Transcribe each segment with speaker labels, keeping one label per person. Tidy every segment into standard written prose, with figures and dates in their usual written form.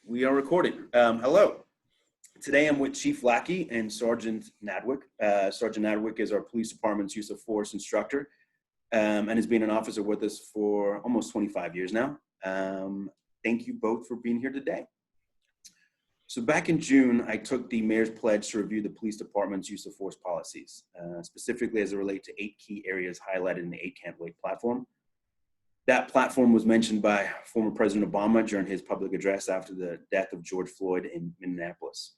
Speaker 1: We are recording. Hello. Today I'm with Chief Lackey and Sgt. Nadgwick. Sergeant Nadgwick is our police department's use of force instructor and has been an officer with us for almost 25 years now. Thank you both for being here today. So back in June, I took the mayor's pledge to review the police department's use of force policies, specifically as it relates to 8 key areas highlighted in the 8 Can't Wait platform. That platform was mentioned by former President Obama during his public address after the death of George Floyd in Minneapolis.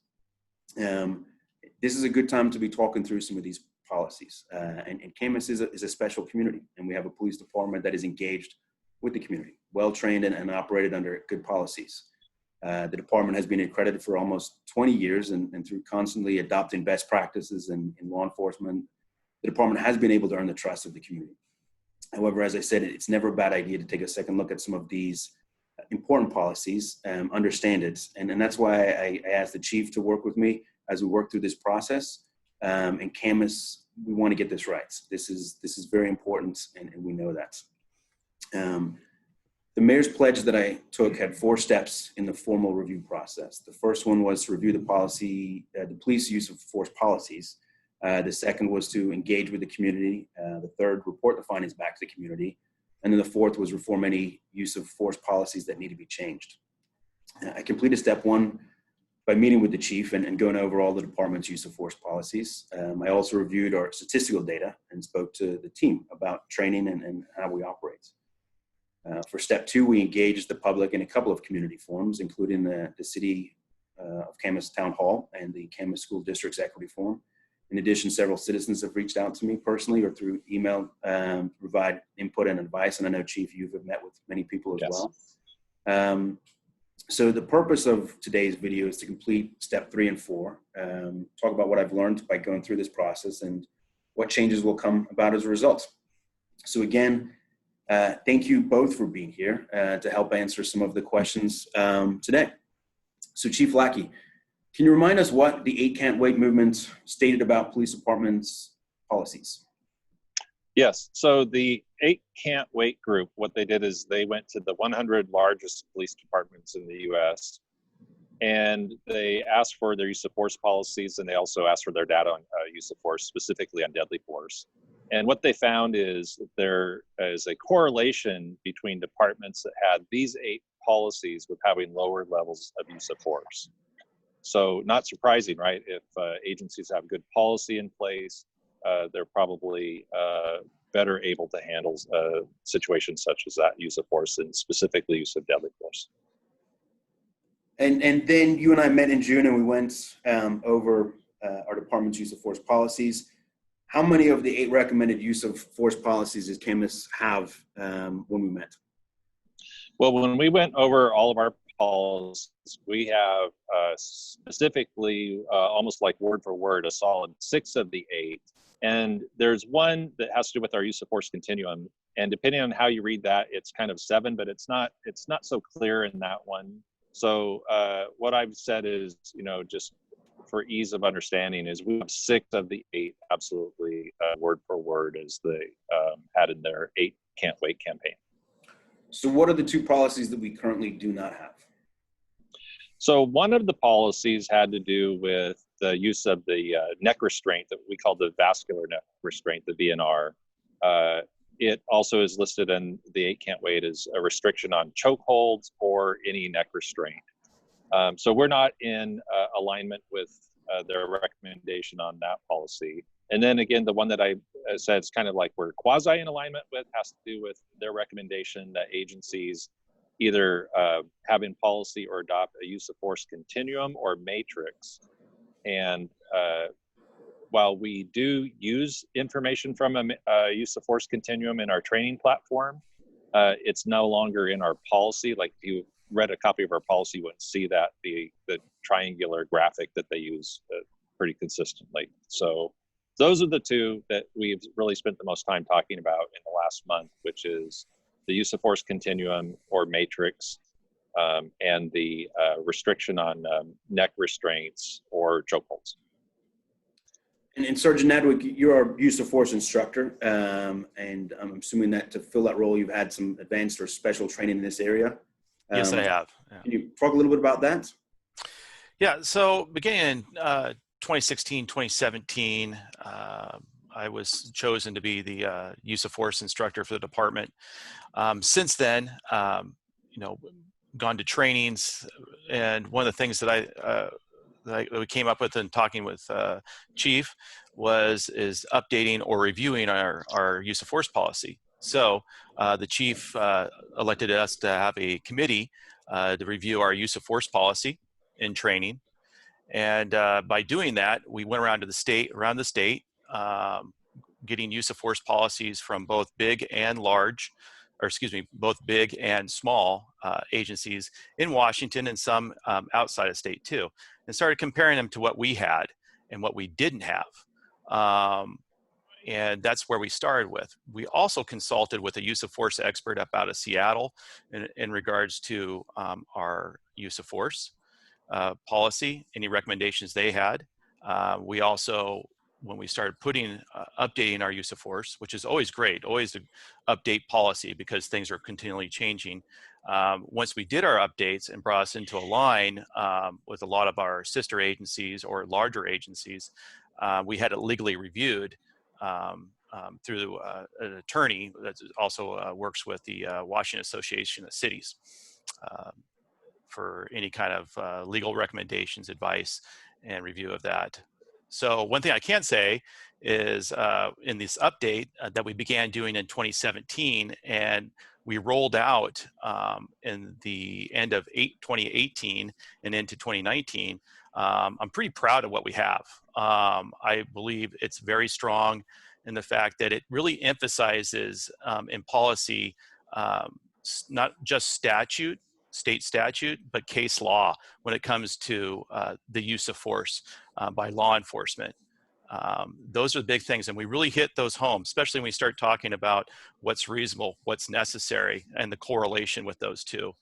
Speaker 1: This is a good time to be talking through some of these policies. And Camas is a special community, and we have a police department that is engaged with the community, well-trained and operated under good policies. The department has been accredited for almost 20 years, and through constantly adopting best practices in law enforcement, the department has been able to earn the trust of the community. However, as I said, it's never a bad idea to take a second look at some of these important policies, understand it. And that's why I asked the chief to work with me as we work through this process. And Camas, we want to get this right. This is very important, and we know that. The mayor's pledge that I took had 4 steps in the formal review process. The first one was to review the police use of force policies. The second was to engage with the community. The third, report the findings back to the community. And then the fourth was reform any use of force policies that need to be changed. I completed step 1 by meeting with the chief and going over all the department's use of force policies. I also reviewed our statistical data and spoke to the team about training and how we operate. For step 2, we engaged the public in a couple of community forums, including the City of Camas Town Hall and the Camas School District's Equity Forum. In addition, several citizens have reached out to me personally or through email to provide input and advice. And I know, Chief, you have met with many people as well. So the purpose of today's video is to complete step 3 and 4, talk about what I've learned by going through this process and what changes will come about as a result. So again, thank you both for being here to help answer some of the questions today. So Chief Lackey, can you remind us what the 8 Can't Wait movement stated about police departments' policies?
Speaker 2: Yes, so the 8 Can't Wait group, what they did is they went to the 100 largest police departments in the US, and they asked for their use of force policies, and they also asked for their data on use of force, specifically on deadly force. And what they found is that there is a correlation between departments that had these 8 policies with having lower levels of use of force. So not surprising, right? If agencies have good policy in place, they're probably better able to handle situations such as that use of force, and specifically use of deadly force.
Speaker 1: And then you and I met in June, and we went over our department's use of force policies. How many of the 8 recommended use of force policies does Camas have when we met?
Speaker 2: Well, when we went over all of our policies, we have specifically, almost like word for word, a solid 6 of the 8. And there's one that has to do with our use of force continuum. And depending on how you read that, it's kind of 7, but it's not so clear in that one. So what I've said is, just for ease of understanding, is we have 6 of the 8 absolutely word for word as they had in their 8 Can't Wait campaign.
Speaker 1: So what are the 2 policies that we currently do not have?
Speaker 2: So one of the policies had to do with the use of the neck restraint that we call the vascular neck restraint, the VNR. It also is listed in the 8 Can't Wait as a restriction on chokeholds or any neck restraint. So we're not in alignment with their recommendation on that policy. And then again, the one that I said is kind of like we're quasi in alignment with has to do with their recommendation that agencies either have in policy or adopt a use of force continuum or matrix. And while we do use information from a use of force continuum in our training platform, it's no longer in our policy. Like if you read a copy of our policy, you wouldn't see that, the triangular graphic that they use pretty consistently. So those are the 2 that we've really spent the most time talking about in the last month, which is the use of force continuum or matrix, and the restriction on neck restraints or chokeholds.
Speaker 1: And Sergeant Nadgwick, you're our use of force instructor, and I'm assuming that to fill that role, you've had some advanced or special training in this area.
Speaker 3: Yes, I have. Yeah.
Speaker 1: Can you talk a little bit about that?
Speaker 3: Yeah, so beginning in 2016, 2017, I was chosen to be the use of force instructor for the department. Since then, gone to trainings, and one of the things that we came up with in talking with Chief is updating or reviewing our use of force policy. So the Chief elected us to have a committee to review our use of force policy in training. And by doing that, we went around the state, getting use of force policies from both big and large, or excuse me, both big and small agencies in Washington and some outside of state too, and started comparing them to what we had and what we didn't have. And that's where we started with. We also consulted with a use of force expert up out of Seattle in regards to our use of force policy, any recommendations they had. We also, when we started updating our use of force, which is always great, always to update policy because things are continually changing. Once we did our updates and brought us into a line with a lot of our sister agencies or larger agencies, we had it legally reviewed through an attorney that also works with the Washington Association of Cities for any kind of legal recommendations, advice, and review of that. So one thing I can say is in this update that we began doing in 2017 and we rolled out in the end of 2018 and into 2019, I'm pretty proud of what we have. I believe it's very strong in the fact that it really emphasizes in policy not just state statute, but case law when it comes to the use of force by law enforcement. Those are the big things, and we really hit those home, especially when we start talking about what's reasonable, what's necessary, and the correlation with those two.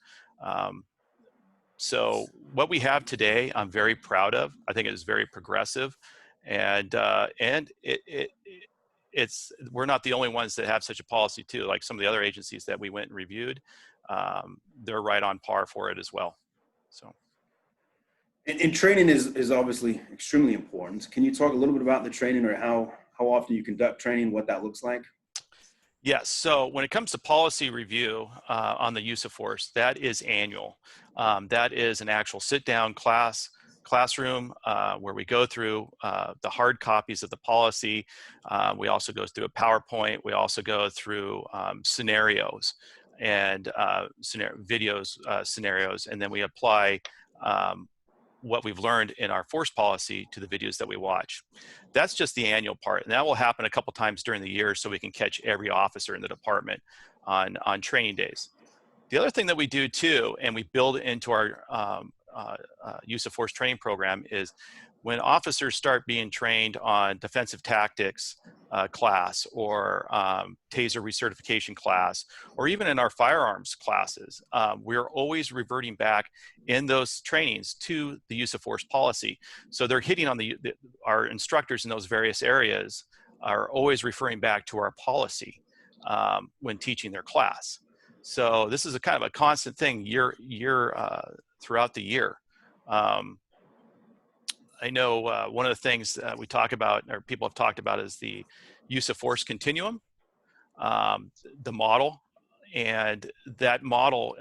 Speaker 3: So what we have today, I'm very proud of. I think it is very progressive, and we're not the only ones that have such a policy too. Like some of the other agencies that we went and reviewed, they're right on par for it as well. So.
Speaker 1: And training is obviously extremely important. Can you talk a little bit about the training or how often you conduct training, what that looks like?
Speaker 3: Yes. So when it comes to policy review on the use of force, that is annual. That is an actual sit-down classroom where we go through the hard copies of the policy. We also go through a PowerPoint. We also go through scenarios and scenarios, and then we apply what we've learned in our force policy to the videos that we watch. That's just the annual part, and that will happen a couple times during the year so we can catch every officer in the department on training days. The other thing that we do too, and we build into our use of force training program, is when officers start being trained on defensive tactics class or taser recertification class, or even in our firearms classes, we're always reverting back in those trainings to the use of force policy. So they're hitting on our instructors in those various areas are always referring back to our policy when teaching their class. So this is a kind of a constant thing throughout the year. I know one of the things we talk about, or people have talked about, is the use of force continuum, the model, and that model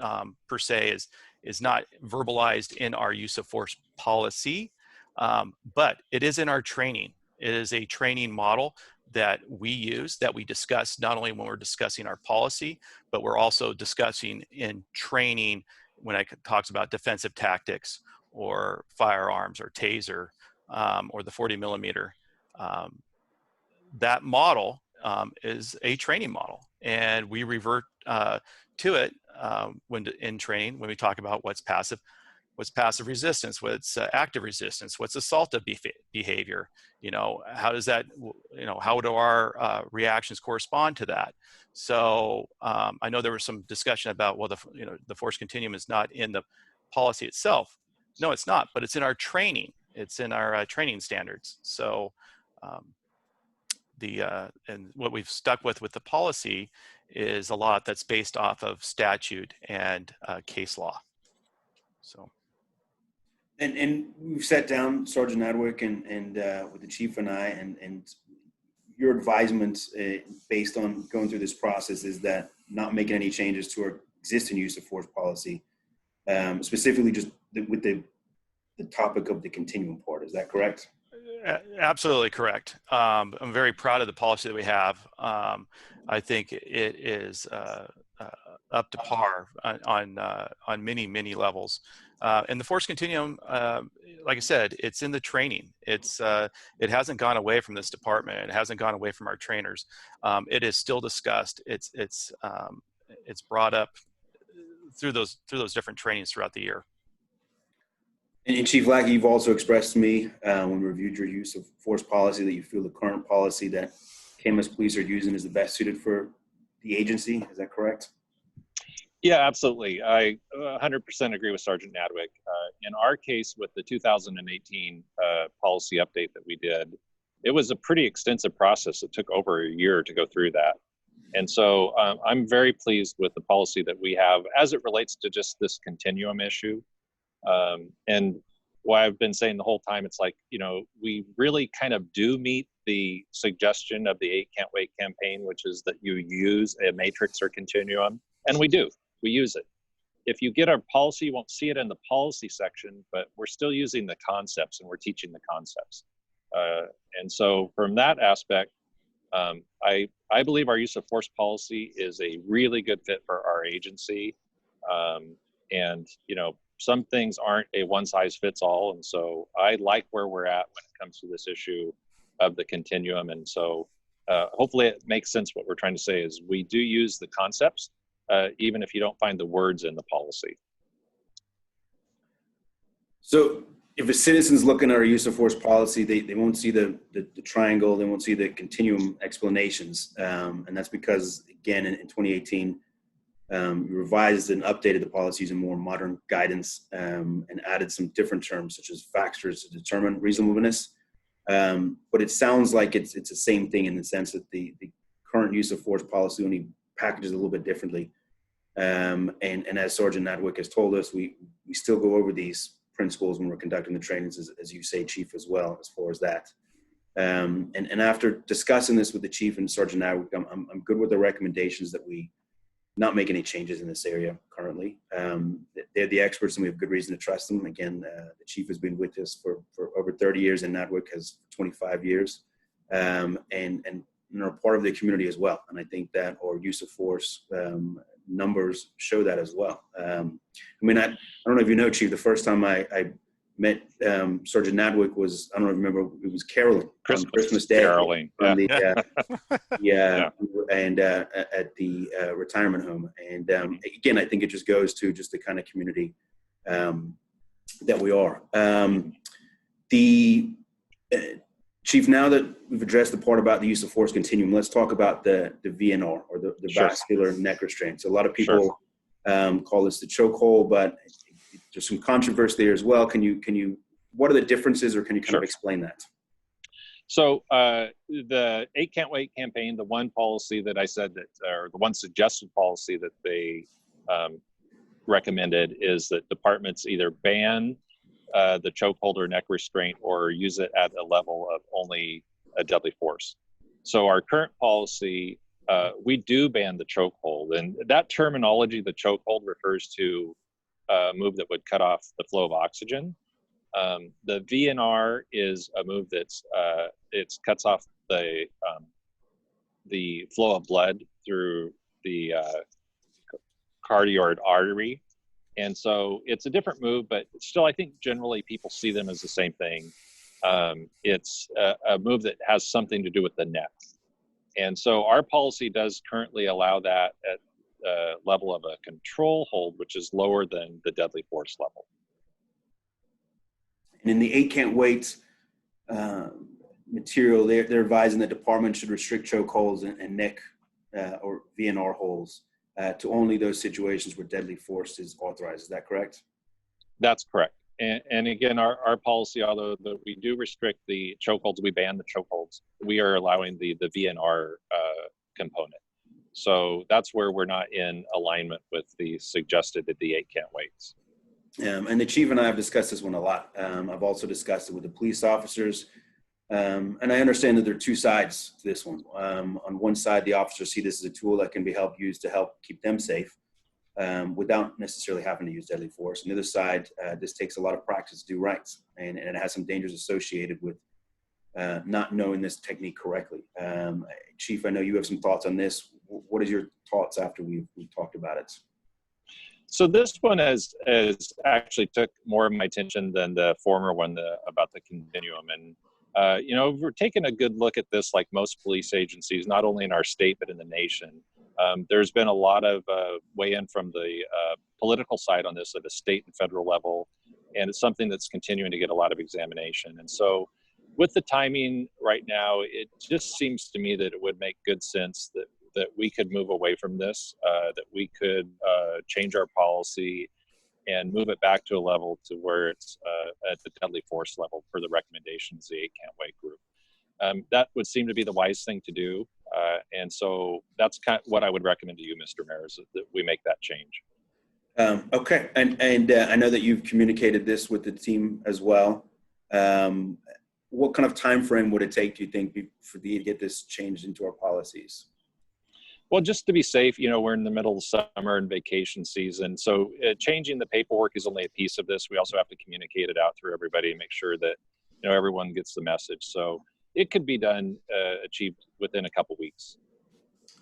Speaker 3: per se is not verbalized in our use of force policy, but it is in our training. It is a training model that we use, that we discuss not only when we're discussing our policy, but we're also discussing in training when it talks about defensive tactics or firearms or taser or the 40 millimeter. That model is a training model, and we revert to it in training when we talk about what's passive resistance, what's active resistance, what's assaultive behavior. How does that, how do our reactions correspond to that? So I know there was some discussion about, well, the force continuum is not in the policy itself. No, it's not, but it's in our training. It's in our training standards. So and what we've stuck with the policy is a lot that's based off of statute and case law. So.
Speaker 1: And we've sat down, Sergeant Nadgwick and with the chief and I, and your advisement based on going through this process is that not making any changes to our existing use of force policy, specifically just with the topic of the continuum part. Is that correct?
Speaker 3: Absolutely correct. I'm very proud of the policy that we have. I think it is up to par on many levels. And the force continuum, like I said, it's in the training. It hasn't gone away from this department. It hasn't gone away from our trainers. It is still discussed. It's brought up through those different trainings throughout the year.
Speaker 1: And Chief Lackey, you've also expressed to me when we reviewed your use of force policy that you feel the current policy that Camas Police are using is the best suited for the agency. Is that correct?
Speaker 2: Yeah, absolutely. I 100% agree with Sergeant Nadgwick. In our case, with the 2018 policy update that we did, it was a pretty extensive process. It took over a year to go through that. And so I'm very pleased with the policy that we have as it relates to just this continuum issue. And what I've been saying the whole time, it's like, we really kind of do meet the suggestion of the 8 Can't Wait campaign, which is that you use a matrix or continuum. And we do. We use it. If you get our policy, you won't see it in the policy section, but we're still using the concepts and we're teaching the concepts. And so from that aspect, I believe our use of force policy is a really good fit for our agency. And, some things aren't a one size fits all. And so I like where we're at when it comes to this issue of the continuum. And so hopefully it makes sense. What we're trying to say is we do use the concepts, even if you don't find the words in the policy.
Speaker 1: So if a citizen's looking at our use of force policy, they won't see the triangle, they won't see the continuum explanations. And that's because, again, in 2018, we revised and updated the policy using more modern guidance and added some different terms such as factors to determine reasonableness. But it sounds like it's the same thing in the sense that the current use of force policy only packages a little bit differently. And as Sergeant Nadgwick has told us, we still go over these principles when we're conducting the trainings, as you say, Chief, as well, as far as that. And after discussing this with the Chief and Sergeant Nadgwick, I'm good with the recommendations that we not make any changes in this area currently. They're the experts and we have good reason to trust them. Again, the Chief has been with us for over 30 years and Nadgwick has 25 years and are part of the community as well. And I think that our use of force numbers show that as well. I don't know if you know, Chief, the first time I met Sergeant Nadgwick was, I don't remember, it was caroling on Christmas Day.
Speaker 2: Caroling.
Speaker 1: Yeah. And at the retirement home. And again, I think it just goes to just the kind of community that we are. Chief, now that we've addressed the part about the use of force continuum, let's talk about the VNR or the
Speaker 2: Sure.
Speaker 1: vascular neck restraint. So a lot of people call this the chokehold, but there's some controversy there as well. What are the differences, or can you kind of explain that?
Speaker 2: So the 8 Can't Wait campaign, the one policy that I said or the one suggested policy that they recommended is that departments either ban the chokehold or neck restraint or use it at a level of only a deadly force. So our current policy, we do ban the chokehold, and that terminology, the chokehold, refers to a move that would cut off the flow of oxygen. The VNR is a move that's it cuts off the flow of blood through the cardioid artery, and so it's a different move, but still, I think generally people see them as the same thing. It's a move that has something to do with the neck, and so our policy does currently allow that at a level of a control hold, which is lower than the deadly force level.
Speaker 1: And in the 8 Can't Wait material, they're advising the department should restrict chokeholds and neck or VNR holds to only those situations where deadly force is authorized. Is that correct?
Speaker 2: That's correct. And again, our policy, although we do restrict the chokeholds, we ban the chokeholds, we are allowing the VNR component. So that's where we're not in alignment with the suggested at the 8 Can't Waits.
Speaker 1: And the chief and I have discussed this one a lot. I've also discussed it with the police officers. And I understand that there are two sides to this one. On one side, the officers see this as a tool that can be used to help keep them safe without necessarily having to use deadly force. On the other side, this takes a lot of practice to do right, and it has some dangers associated with not knowing this technique correctly. Chief, I know you have some thoughts on this. What is your thoughts after we've talked about it?
Speaker 2: So this one has actually took more of my attention than the former one about the continuum. And, you know, we're taking a good look at this like most police agencies, not only in our state, but in the nation. There's been a lot of weigh-in from the political side on this at the state and federal level, and it's something that's continuing to get a lot of examination. And so with the timing right now, it just seems to me that it would make good sense that we could move away from this, that we could change our policy and move it back to a level to where it's at the deadly force level per the recommendations of the 8 Can't Wait group. That would seem to be the wise thing to do. And so that's kind of what I would recommend to you, Mr. Mayor, is that we make that change.
Speaker 1: Okay, and I know that you've communicated this with the team as well. What kind of time frame would it take, do you think, for you to get this changed into our policies?
Speaker 2: Well, just to be safe, you know, we're in the middle of summer and vacation season. So changing the paperwork is only a piece of this. We also have to communicate it out through everybody and make sure that, you know, everyone gets the message. So it could be done, achieved within a couple weeks.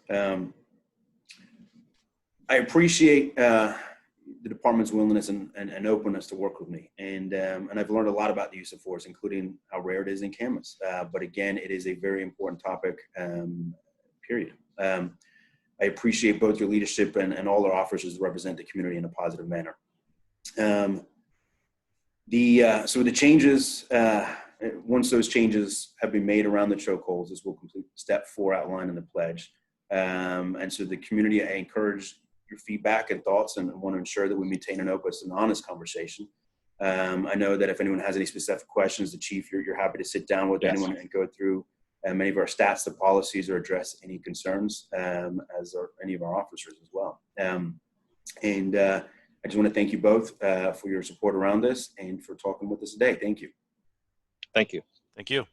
Speaker 1: I appreciate the department's willingness and openness to work with me. And I've learned a lot about the use of force, including how rare it is in Camas. But again, it is a very important topic, period. I appreciate both your leadership and all our officers represent the community in a positive manner. So the changes, once those changes have been made around the chokeholds, this will complete step 4 outlined in the pledge. And so the community, I encourage your feedback and thoughts and want to ensure that we maintain an open and honest conversation. I know that if anyone has any specific questions, the chief, you're happy to sit down with anyone and go through many of our stats, the policies, or address any concerns, as are any of our officers as well. I just want to thank you both for your support around this and for talking with us today. Thank you.
Speaker 2: Thank you.
Speaker 3: Thank you.